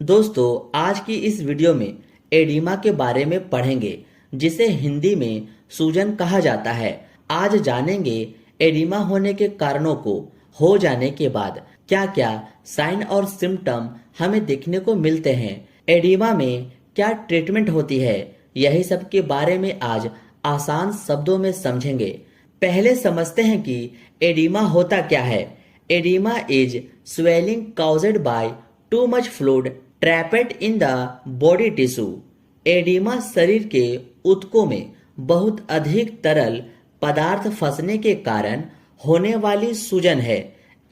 दोस्तों, आज की इस वीडियो में एडिमा के बारे में पढ़ेंगे, जिसे हिंदी में सूजन कहा जाता है। आज जानेंगे एडिमा होने के कारणों को, हो जाने के बाद क्या क्या साइन और सिम्टम हमें देखने को मिलते हैं, एडिमा में क्या ट्रीटमेंट होती है, यही सब के बारे में आज आसान शब्दों में समझेंगे। पहले समझते हैं कि एडिमा होता क्या है। Oedema is swelling caused by too much fluid trapped in the body tissue। Oedema शरीर के ऊतकों में बहुत अधिक तरल पदार्थ फंसने के कारण होने वाली सूजन है।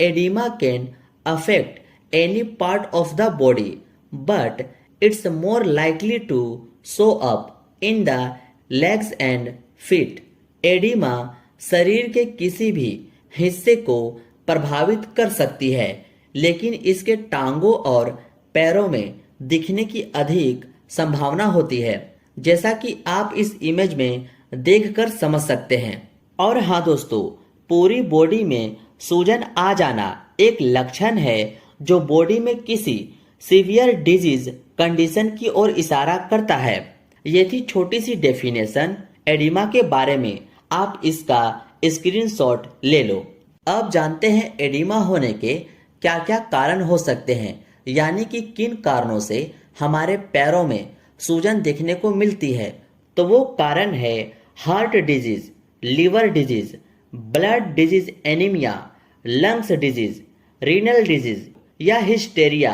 Edema can affect any part of the body, but it's more likely to show up in the legs and feet. Edema शरीर के किसी भी हिस्से को प्रभावित कर सकती है, लेकिन इसके टांगों और पैरों में दिखने की अधिक संभावना होती है, जैसा कि आप इस इमेज में देखकर समझ सकते हैं। और हाँ दोस्तों, पूरी बॉडी में सूजन आ जाना एक लक्षण है जो बॉडी में किसी सीवियर डिजीज कंडीशन की ओर इशारा करता है। ये थी छोटी सी डेफिनेशन एडिमा के बारे में। आप इसका स्क्रीनशॉट ले लो। अब जानते हैं एडिमा होने के क्या क्या कारण हो सकते हैं, यानी कि किन कारणों से हमारे पैरों में सूजन देखने को मिलती है। तो वो कारण है heart disease, liver disease, blood disease, anaemia, lungs disease, renal disease या हिस्टेरिया।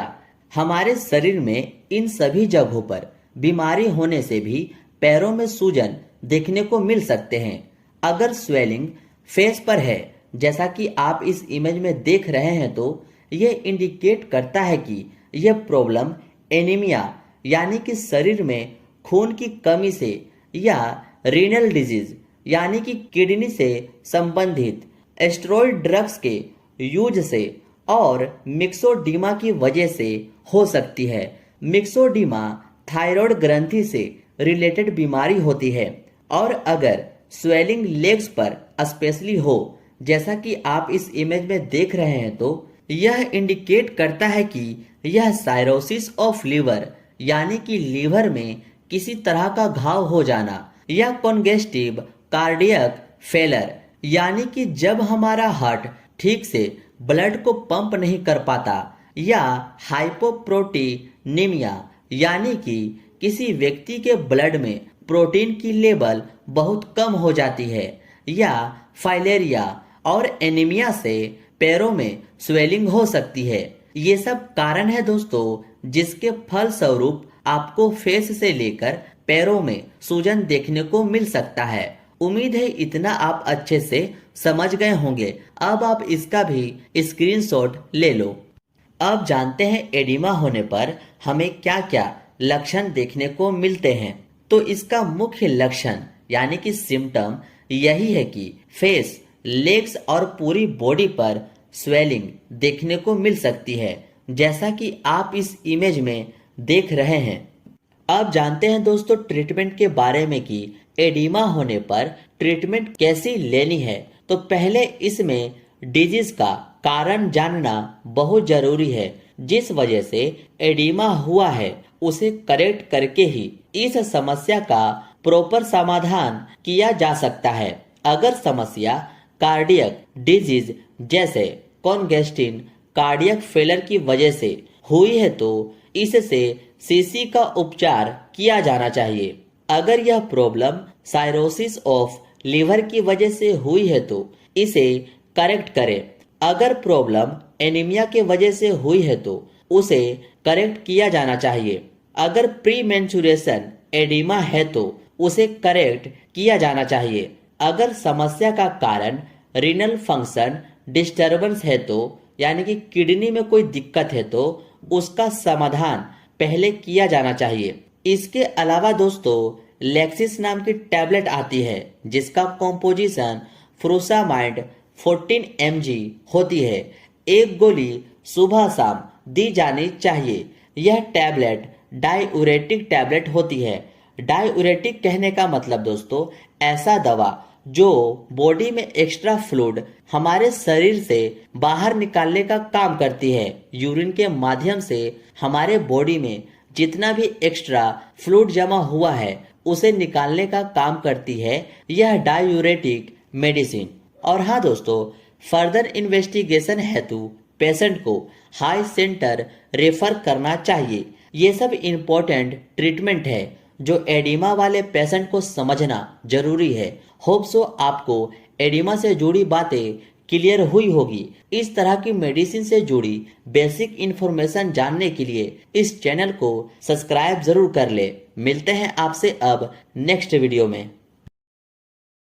हमारे शरीर में इन सभी जगहों पर बीमारी होने से भी पैरों में सूजन देखने को मिल सकते हैं। अगर स्वेलिंग फेस पर है, जैसा कि आप इस इमेज में देख रहे हैं, तो यह इंडिकेट करता है कि यह प्रॉब्लम एनीमिया यानी कि शरीर में खून की कमी से, या रीनल डिजीज यानी कि किडनी से संबंधित स्टेरॉयड ड्रग्स के यूज से, और मिक्सोडीमा की वजह से हो सकती है। मिक्सोडीमा थायराइड ग्रंथि से रिलेटेड बीमारी होती है। और अगर स्वेलिंग लेग्स पर स्पेशली हो, जैसा कि आप इस इमेज में देख रहे हैं, तो यह इंडिकेट करता है कि यह साइरोसिस ऑफ लीवर यानी कि लीवर में किसी तरह का घाव हो जाना, या कॉन्जेस्टिव कार्डियक फेलर यानी कि जब हमारा हार्ट ठीक से ब्लड को पंप नहीं कर पाता, या हाइपोप्रोटीनीमिया यानी कि किसी व्यक्ति के ब्लड में प्रोटीन की लेवल बहुत कम हो जाती है, या फाइलेरिया और एनीमिया से पैरों में स्वेलिंग हो सकती है। ये सब कारण है दोस्तों, जिसके फलस्वरूप आपको फेस से लेकर पैरों में सूजन देखने को मिल सकता है। उम्मीद है इतना आप अच्छे से समझ गए होंगे। अब आप इसका भी स्क्रीनशॉट ले लो। अब जानते हैं एडिमा होने पर हमें क्या क्या लक्षण देखने को मिलते हैं। तो इसका मुख्य लक्षण यानी कि सिम्टम यही है कि फेस, लेग्स और पूरी बॉडी पर स्वेलिंग देखने को मिल सकती है, जैसा कि आप इस इमेज में देख रहे हैं। अब जानते हैं दोस्तों ट्रीटमेंट के बारे में कि एडिमा होने पर ट्रीटमेंट कैसी लेनी है। तो पहले इसमें डिजीज का कारण जानना बहुत जरूरी है। जिस वजह से एडिमा हुआ है उसे करेक्ट करके ही इस समस्या का प्रॉपर समाधान किया जा सकता है। अगर समस्या कार्डियक डिजीज जैसे कॉन्जेस्टिव कार्डियक फेलर की वजह से हुई है, तो इससे सीसी का उपचार किया जाना चाहिए। अगर यह प्रॉब्लम साइरोसिस ऑफ लीवर की वजह से हुई है, तो इसे करेक्ट करें। अगर प्रॉब्लम एनीमिया के वजह से हुई है, तो उसे करेक्ट किया जाना चाहिए। अगर प्री मेंस्ट्रुएशन एडिमा है, तो उसे करेक्ट किया जाना चाहिए। अगर समस्या का कारण रीनल फंक्शन डिस्टर्बेंस है, तो यानी कि किडनी में कोई दिक्कत है, तो उसका समाधान पहले किया जाना चाहिए। इसके अलावा दोस्तों लेक्सिस नाम की टैबलेट आती है, जिसका कॉम्पोजिशन फ्रूसामाइड 14 mg होती है। एक गोली सुबह शाम दी जानी चाहिए। यह टैबलेट डाययूरेटिक टैबलेट होती है। डाययूरेटिक कहने का मतलब दोस्तों ऐसा दवा जो बॉडी में एक्स्ट्रा फ्लूइड हमारे शरीर से बाहर निकालने का काम करती है। यूरिन के माध्यम से हमारे बॉडी में जितना भी एक्स्ट्रा फ्लूइड जमा हुआ है उसे निकालने का काम करती है यह डायूरेटिक मेडिसिन। और हाँ दोस्तों, फर्दर इन्वेस्टिगेशन हेतु पेशेंट को हाई सेंटर रेफर करना चाहिए। ये सब इम्पोर्टेंट ट्रीटमेंट है जो एडिमा वाले पेशेंट को समझना जरूरी है। होप सो आपको एडिमा से जुड़ी बातें क्लियर हुई होगी। इस तरह की मेडिसिन से जुड़ी बेसिक इंफॉर्मेशन जानने के लिए इस चैनल को सब्सक्राइब जरूर कर ले। मिलते हैं आपसे अब नेक्स्ट वीडियो में।